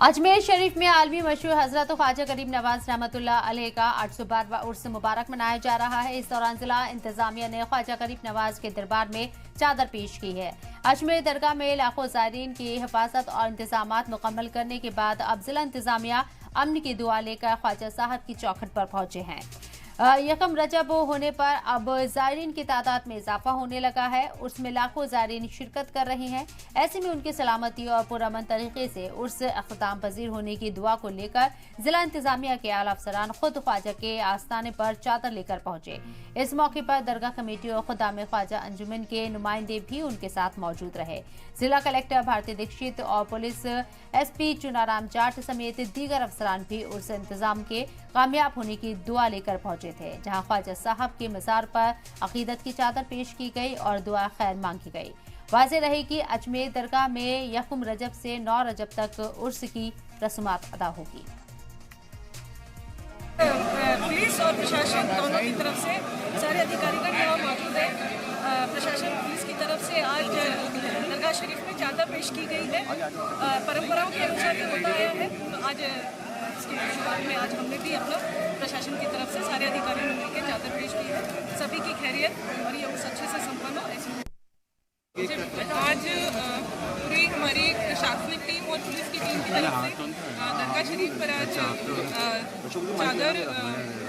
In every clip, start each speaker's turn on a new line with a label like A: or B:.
A: अजमेर शरीफ में आलमी मशहूर हजरत ख्वाजा गरीब नवाज रहमतुल्लाह अलैह का 812वां उर्स मुबारक मनाया जा रहा है। इस दौरान जिला इंतजामिया ने ख्वाजा गरीब नवाज के दरबार में चादर पेश की है। अजमेर दरगाह में लाखों ज़ायरीन की हिफाजत और इंतजाम मुकम्मल करने के बाद अब जिला इंतजामिया अमन की दुआ लेकर ख्वाजा साहब की चौखट पर पहुंचे हैं। यकम रजब होने पर अब ज़ायरीन की तादाद में इजाफा होने लगा है। उसमें लाखों ज़ायरीन शिरकत कर रहे हैं। ऐसे में उनकी सलामती और पुरअमन तरीके से उर्स अख्ताम पजीर होने की दुआ को लेकर जिला इंतजामिया के आला अफसरान खुद ख्वाजा के आस्थाने पर चादर लेकर पहुंचे। इस मौके पर दरगाह कमेटी और खुदाम ख्वाजा अंजुमन के नुमाइंदे भी उनके साथ मौजूद रहे। जिला कलेक्टर भारती दीक्षित और पुलिस SP चुनाराम जाट समेत दीगर अफसरान भी उर्स इंतजाम के कामयाब होने की दुआ लेकर पहुंचे थे, जहां ख्वाजा साहब के मज़ार पर अकीदत की चादर पेश की गई और दुआ खैर मांगी गई। वाज़ेह रहे कि अजमेर दरगाह में यकम रजब से 9 रजब तक उर्स की रस्मात अदा होगी।
B: पुलिस और प्रशासन दोनों की तरफ से सारे अधिकारीगण यहाँ मौजूद है। प्रशासन पुलिस की तरफ से आज दरगाह शरीफ में चादर पेश की गई है। परंपराओं के अनुसार ये होता आया है, तो आज इसकी शुरुआत में आज हमने भी अपना प्रशासन की तरफ से सारे अधिकारियों ने मिलकर चादर पेश की है। सभी की खैरियत और ये उस अच्छे से संपन्न हो ऐसी। आज पूरी हमारी प्रशासनिक टीम और पुलिस की टीम की तरफ से दरगाह शरीफ पर आज चादर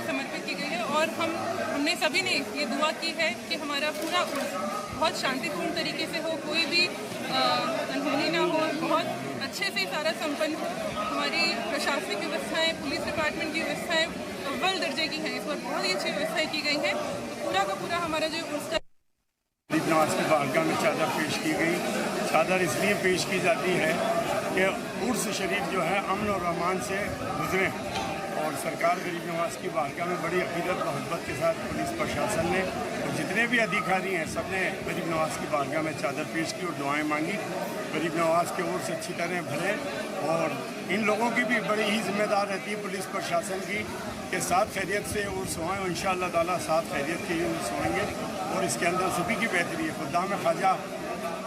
B: समर्पित की गई है और हमने सभी ने ये दुआ की है कि हमारा पूरा उर्स बहुत शांतिपूर्ण तरीके से हो, कोई भी अनहोनी ना हो, बहुत अच्छे से सारा संपन्न हो। हमारी प्रशासनिक व्यवस्थाएं, पुलिस डिपार्टमेंट की व्यवस्थाएं अव्वल दर्जे की हैं। इस पर बहुत ही अच्छी व्यवस्थाएं की गई हैं। तो पूरा का पूरा हमारा जो उर्स
C: गरीब नवाज की बारगाह में चादर पेश की गई। चादर इसलिए पेश की जाती है कि उर्स शरीफ जो है अमन और अमान से गुजरे और सरकार गरीब नवाज की बारगाह में बड़ी अकीदत मोहब्बत के साथ पुलिस प्रशासन ने और जितने भी अधिकारी हैं सब ने गरीब नवाज की बारगाह में चादर पेश की और दुआएं मांगी। गरीब नवाज के उर्स अच्छी तरह भरे और इन लोगों की भी बड़ी ही जिम्मेदार रहती है पुलिस प्रशासन की कि साथ खैरियत से उर्स होएँ और इंशाअल्लाह ताला साथ खैरियत के ही उर्स होएंगे और इसके अंदर सभी की बेहतरी है। खुदाम ख्वाजा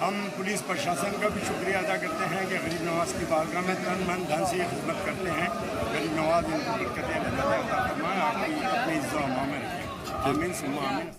C: हम पुलिस प्रशासन का भी शुक्रिया अदा करते हैं कि गरीब नवाज की बारगाह में तन मन धन से खिदमत करते हैं। गरीब नवाज इनको बरकतें अता फरमाए, आपकी अपनी इज्जत में रखें। आमीन सुम्मा आमीन।